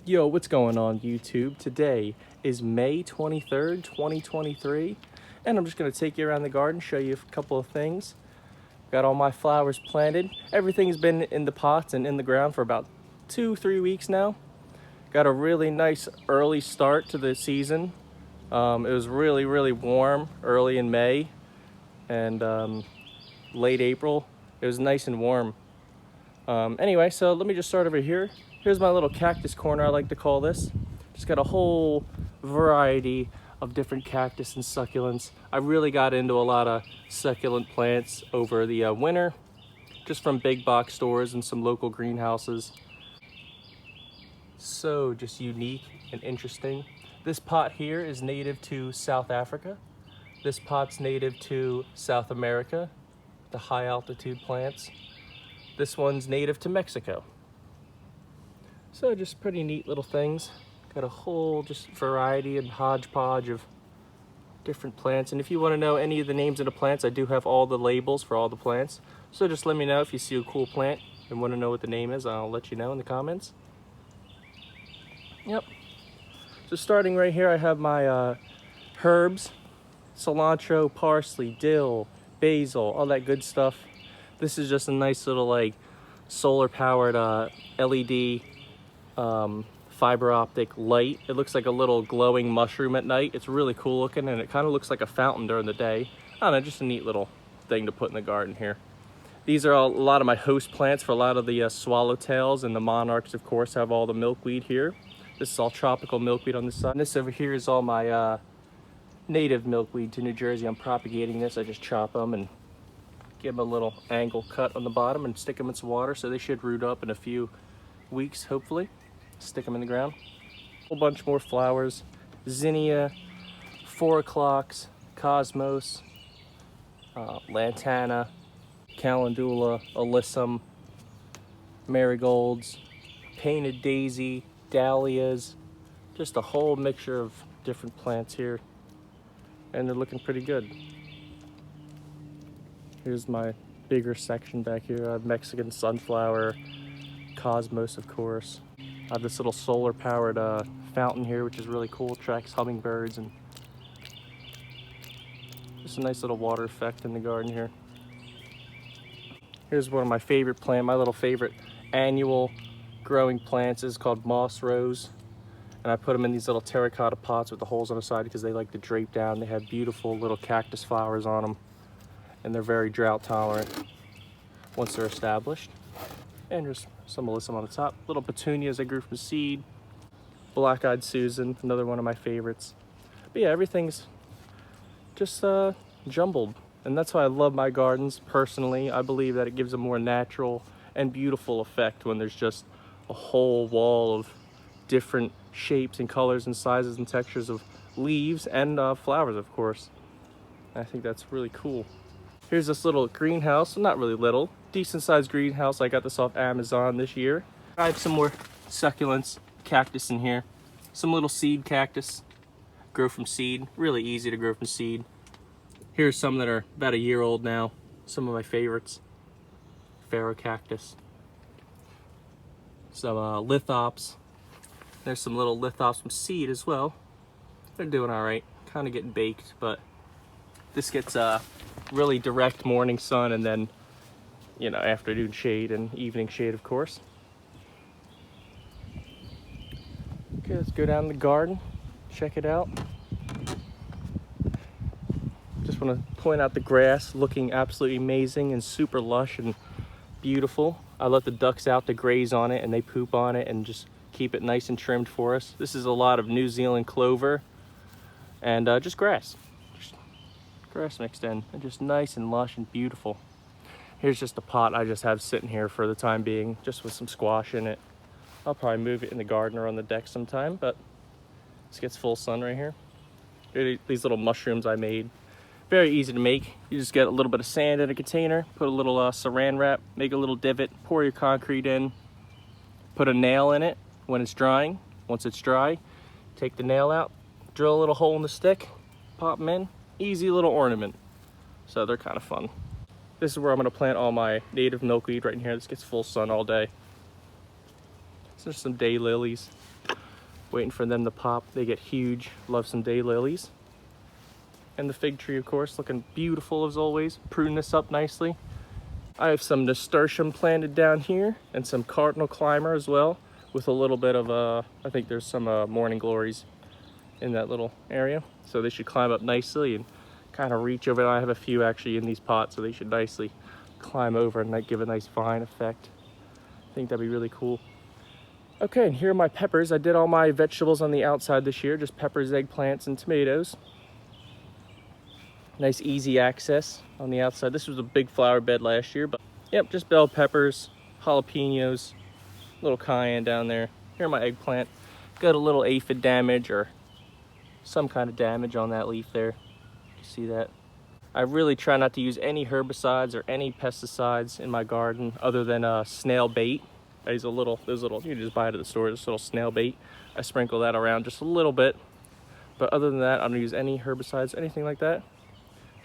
Yo, what's going on YouTube? Today is May 23rd, 2023, and I'm just going to take you around the garden, show you a couple of things. Got all my flowers planted. Everything's been in the pots and in the ground for about 2-3 weeks now. Got a really nice early start to the season. It was really warm early in May and late April. It was nice and warm. Anyway, so let me just start over here. Here's my little cactus corner, I like to call this. Just got a whole variety of different cactus and succulents. I really got into a lot of succulent plants over the winter, just from big box stores and some local greenhouses. So just unique and interesting. This pot here is native to South Africa. This pot's native to South America, the high altitude plants. This one's native to Mexico. So just pretty neat little things. Got a whole just variety and hodgepodge of different plants. And if you want to know any of the names of the plants, I do have all the labels for all the plants. So just let me know if you see a cool plant and want to know what the name is. I'll let you know in the comments. Yep. So starting right here, I have my herbs, cilantro, parsley, dill, basil, all that good stuff. This is just a nice little like solar powered LED fiber optic light. It looks like a little glowing mushroom at night. It's really cool looking, and it kind of looks like a fountain during the day. I don't know, just a neat little thing to put in the garden here. These are a lot of my host plants for a lot of the swallowtails, and the monarchs, of course, have all the milkweed here. This is all tropical milkweed on this side. And this over here is all my native milkweed to New Jersey. I'm propagating this. I just chop them and give them a little angle cut on the bottom and stick them in some water, so they should root up in a few weeks, hopefully. Stick them in the ground. A whole bunch more flowers. Zinnia, 4 o'clocks, cosmos, lantana, calendula, alyssum, marigolds, painted daisy, dahlias, just a whole mixture of different plants here, and they're looking pretty good. Here's my bigger section back here. I have Mexican sunflower, cosmos, of course. I have this little solar powered fountain here, which is really cool. Attracts hummingbirds, and just a nice little water effect in the garden here. Here's one of my favorite plants, my little favorite annual growing plants is called moss rose. And I put them in these little terracotta pots with the holes on the side because they like to drape down. They have beautiful little cactus flowers on them, and they're very drought tolerant once they're established. And just some alyssum on the top. Little petunias I grew from seed. Black-eyed Susan, another one of my favorites. But yeah, everything's just jumbled. And that's why I love my gardens personally. I believe that it gives a more natural and beautiful effect when there's just a whole wall of different shapes and colors and sizes and textures of leaves and flowers, of course. I think that's really cool. Here's this little greenhouse, not really little, decent sized greenhouse. I got this off Amazon this year. I have some more succulents, cactus in here. Some little seed cactus, grow from seed, really easy to grow from seed. Here's some that are about a year old now, some of my favorites. Pharaoh cactus. Some lithops. There's some little lithops from seed as well. They're doing all right, kind of getting baked, but this gets really direct morning sun, and then, you know, afternoon shade and evening shade, of course. Okay, let's go down the garden, check it out. Just want to point out the grass looking absolutely amazing and super lush and beautiful. I let the ducks out to graze on it, and they poop on it and just keep it nice and trimmed for us. This is a lot of New Zealand clover and just grass. Grass mixed in, and just nice and lush and beautiful. Here's just a pot I just have sitting here for the time being, just with some squash in it. I'll probably move it in the garden or on the deck sometime, but this gets full sun right here. Here are these little mushrooms I made. Very easy to make. You just get a little bit of sand in a container, put a little saran wrap, make a little divot, pour your concrete in, put a nail in it when it's drying. Once it's dry, take the nail out, drill a little hole in the stick, pop them in. Easy little ornament. So they're kind of fun. This is where I'm going to plant all my native milkweed right in here. This gets full sun all day. So there's some daylilies. Waiting for them to pop. They get huge. Love some daylilies. And the fig tree, of course, looking beautiful as always. Pruning this up nicely. I have some nasturtium planted down here and some cardinal climber as well, with a little bit of I think there's some morning glories in that little area. So they should climb up nicely and kind of reach over. I have a few actually in these pots, so they should nicely climb over and give a nice vine effect. I think that'd be really cool. Okay, and here are my peppers. I did all my vegetables on the outside this year, just peppers, eggplants, and tomatoes. Nice easy access on the outside. This was a big flower bed last year, but yep, just bell peppers, jalapenos, little cayenne down there. Here my eggplant. Got a little aphid damage or some kind of damage on that leaf there. You see that? I really try not to use any herbicides or any pesticides in my garden other than snail bait. Those little, you can just buy it at the store, this little snail bait. I sprinkle that around just a little bit. But other than that, I don't use any herbicides, anything like that.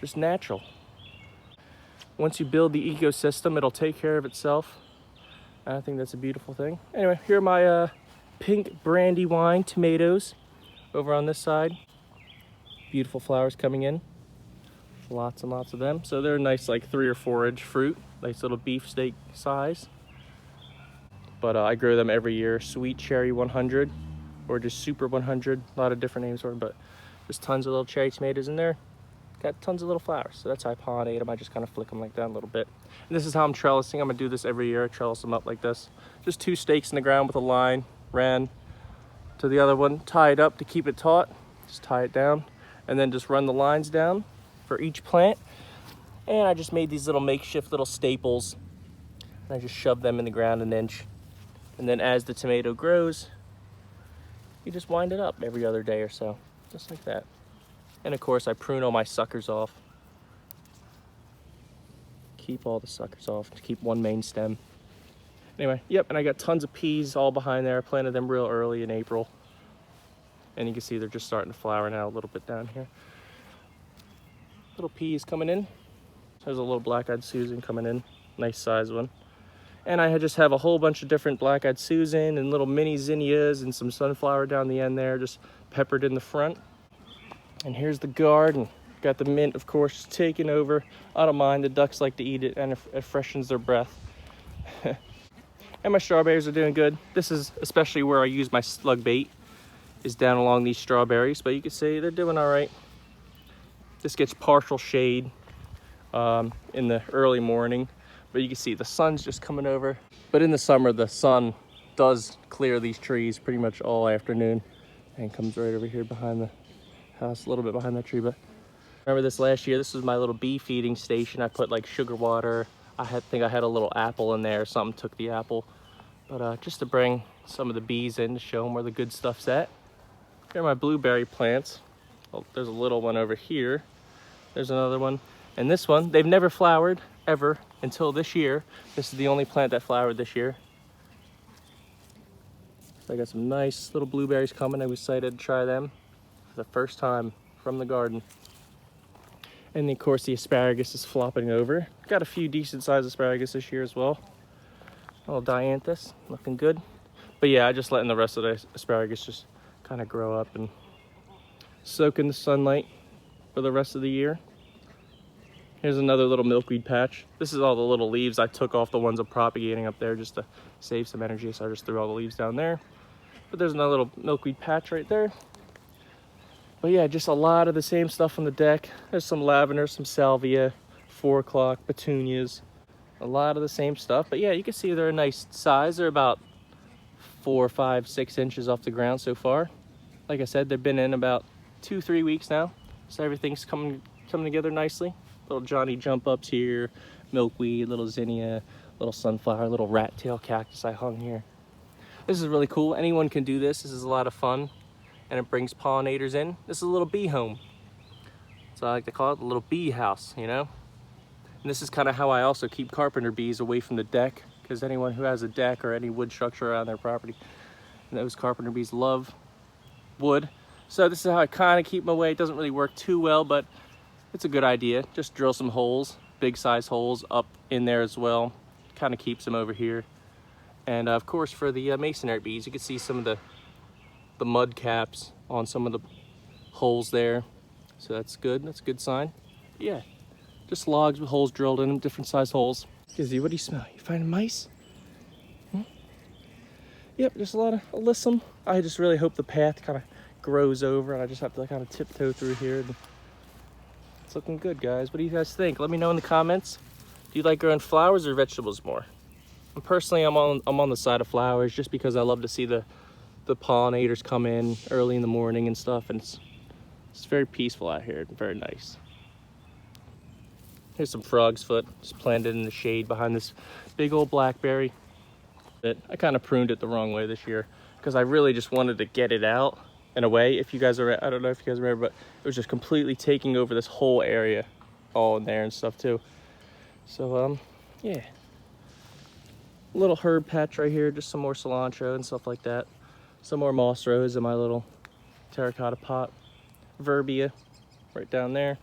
Just natural. Once you build the ecosystem, it'll take care of itself. I think that's a beautiful thing. Anyway, here are my pink Brandywine tomatoes over on this side. Beautiful flowers coming in. Lots and lots of them. So they're nice, like 3 or 4 inch fruit. Nice little beefsteak size. But I grow them every year. Sweet Cherry 100 or just Super 100. A lot of different names for them, but just tons of little cherry tomatoes in there. Got tons of little flowers, so that's how I pollinate them. I just kind of flick them like that a little bit. And this is how I'm trellising. I'm gonna do this every year. I trellis them up like this. Just 2 stakes in the ground with a line, ran to the other one, tie it up to keep it taut. Just tie it down, and then just run the lines down for each plant. And I just made these little makeshift little staples. And I just shove them in the ground 1 inch. And then as the tomato grows, you just wind it up every other day or so, just like that. And of course, I prune all my suckers off. Keep all the suckers off to keep one main stem. Anyway, yep, and I got tons of peas all behind there. I planted them real early in April. And you can see they're just starting to flower now a little bit down here. Little peas coming in. There's a little black-eyed Susan coming in. Nice size one. And I just have a whole bunch of different black-eyed Susan and little mini zinnias and some sunflower down the end there, just peppered in the front. And here's the garden. Got the mint, of course, taking over. I don't mind, the ducks like to eat it and it freshens their breath. And my strawberries are doing good. This is especially where I use my slug bait, is down along these strawberries, but you can see they're doing all right. This gets partial shade in the early morning, but you can see the sun's just coming over. But in the summer, the sun does clear these trees pretty much all afternoon and comes right over here behind the house, a little bit behind that tree. But remember this last year, this was my little bee feeding station. I put like sugar water. I think I had a little apple in there. Something took the apple. But just to bring some of the bees in to show them where the good stuff's at. Here are my blueberry plants. Well, there's a little one over here. There's another one. And this one, they've never flowered ever until this year. This is the only plant that flowered this year. So I got some nice little blueberries coming. I was excited to try them for the first time from the garden. And of course the asparagus is flopping over. Got a few decent sized asparagus this year as well. A little dianthus, looking good. But yeah, I just letting the rest of the asparagus just kind of grow up and soak in the sunlight for the rest of the year. Here's another little milkweed patch. This is all the little leaves I took off the ones I'm propagating up there just to save some energy, so I just threw all the leaves down there. But there's another little milkweed patch right there. But yeah, just a lot of the same stuff on the deck. There's some lavender, some salvia, 4 o'clock, petunias, a lot of the same stuff. But yeah, you can see they're a nice size. They're about 4, 5, 6 inches off the ground so far. Like I said, they've been in about 2-3 weeks now, so everything's coming together nicely. Little Johnny jump ups here, milkweed, little zinnia, little sunflower, little rat tail cactus I hung here. This is really cool. Anyone can do this. This is a lot of fun, and it brings pollinators in. This is a little bee home. So I like to call it a little bee house, you know? And this is kind of how I also keep carpenter bees away from the deck, because anyone who has a deck or any wood structure around their property, those carpenter bees love wood. So this is how I kind of keep them away. It doesn't really work too well, but it's a good idea. Just drill some holes, big size holes up in there as well. Kind of keeps them over here. And of course, for the masonry beads, you can see some of the mud caps on some of the holes there. So that's good. That's a good sign. Yeah, just logs with holes drilled in them, different size holes. Gizzy, what do you smell? You finding mice? Yep, just a lot of alyssum. I just really hope the path kind of grows over and I just have to kind of tiptoe through here. It's looking good, guys. What do you guys think? Let me know in the comments. Do you like growing flowers or vegetables more? And personally, I'm on the side of flowers just because I love to see the pollinators come in early in the morning and stuff, and it's very peaceful out here and very nice. Here's some frog's foot, just planted in the shade behind this big old blackberry. I kind of pruned it the wrong way this year because I really just wanted to get it out in a way. If you guys are, I don't know if you guys remember, but it was just completely taking over this whole area, all in there and stuff too. So yeah, little herb patch right here, just some more cilantro and stuff like that. Some more moss rose in my little terracotta pot. Verbia right down there.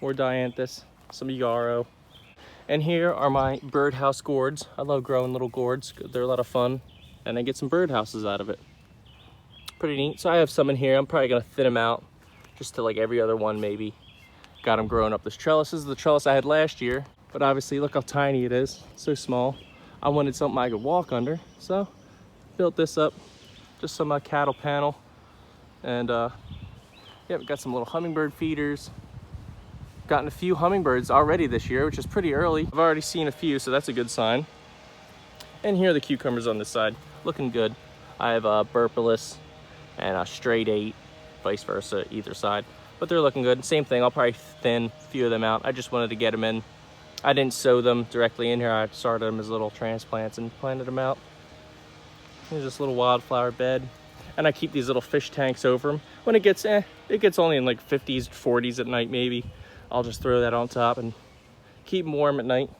More dianthus, some yarrow. And here are my birdhouse gourds. I love growing little gourds. They're a lot of fun. And I get some birdhouses out of it. Pretty neat. So I have some in here. I'm probably gonna thin them out just to like every other one maybe. Got them growing up this trellis. This is the trellis I had last year. But obviously look how tiny it is. So small. I wanted something I could walk under. So built this up. Just some cattle panel. And yeah, we got some little hummingbird feeders. Gotten a few hummingbirds already this year, which is pretty early. I've already seen a few, so that's a good sign. And here are the cucumbers on this side, looking good. I have a Burpilus and a straight 8, vice versa, either side. But they're looking good. Same thing, I'll probably thin a few of them out. I just wanted to get them in. I didn't sow them directly in here. I started them as little transplants and planted them out. Here's this little wildflower bed. And I keep these little fish tanks over them. When it gets only in like 50s, 40s at night maybe. I'll just throw that on top and keep them warm at night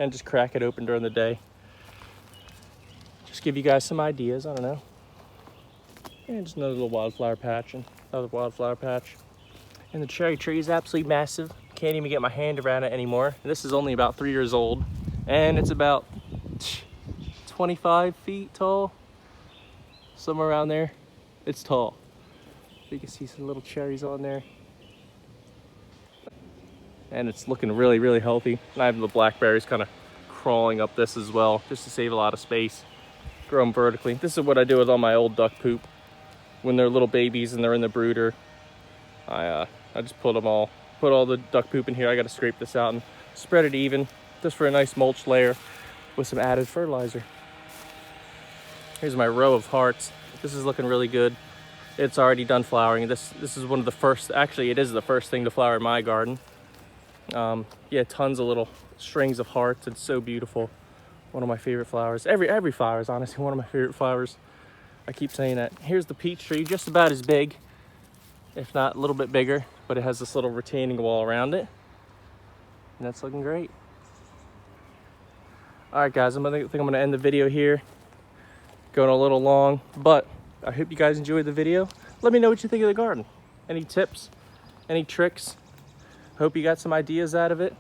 and just crack it open during the day. Just give you guys some ideas, I don't know. And just another little wildflower patch and another wildflower patch. And the cherry tree is absolutely massive. Can't even get my hand around it anymore. And this is only about 3 years old and it's about 25 feet tall. Somewhere around there. It's tall. You can see some little cherries on there. And it's looking really, really healthy. And I have the blackberries kind of crawling up this as well, just to save a lot of space. Grow them vertically. This is what I do with all my old duck poop. When they're little babies and they're in the brooder, I just put all the duck poop in here. I got to scrape this out and spread it even, just for a nice mulch layer with some added fertilizer. Here's my row of hearts. This is looking really good. It's already done flowering. This is one of the first, actually it is the first thing to flower in my garden. Yeah, tons of little strings of hearts. It's so beautiful. One of my favorite flowers. Every flower is honestly one of my favorite flowers. I keep saying that. Here's the peach tree, just about as big, if not a little bit bigger, but it has this little retaining wall around it. And that's looking great. All right, guys, I think I'm gonna end the video here. Going a little long, but I hope you guys enjoyed the video. Let me know what you think of the garden. Any tips, any tricks? Hope you got some ideas out of it.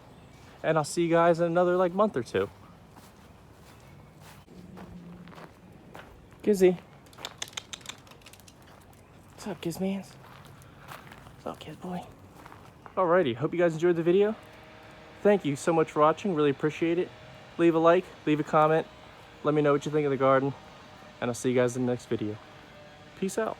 And I'll see you guys in another month or two. Gizzy. What's up, Gizmans? What's up, kid boy? Alrighty, hope you guys enjoyed the video. Thank you so much for watching, really appreciate it. Leave a like, leave a comment. Let me know what you think of the garden. And I'll see you guys in the next video. Peace out.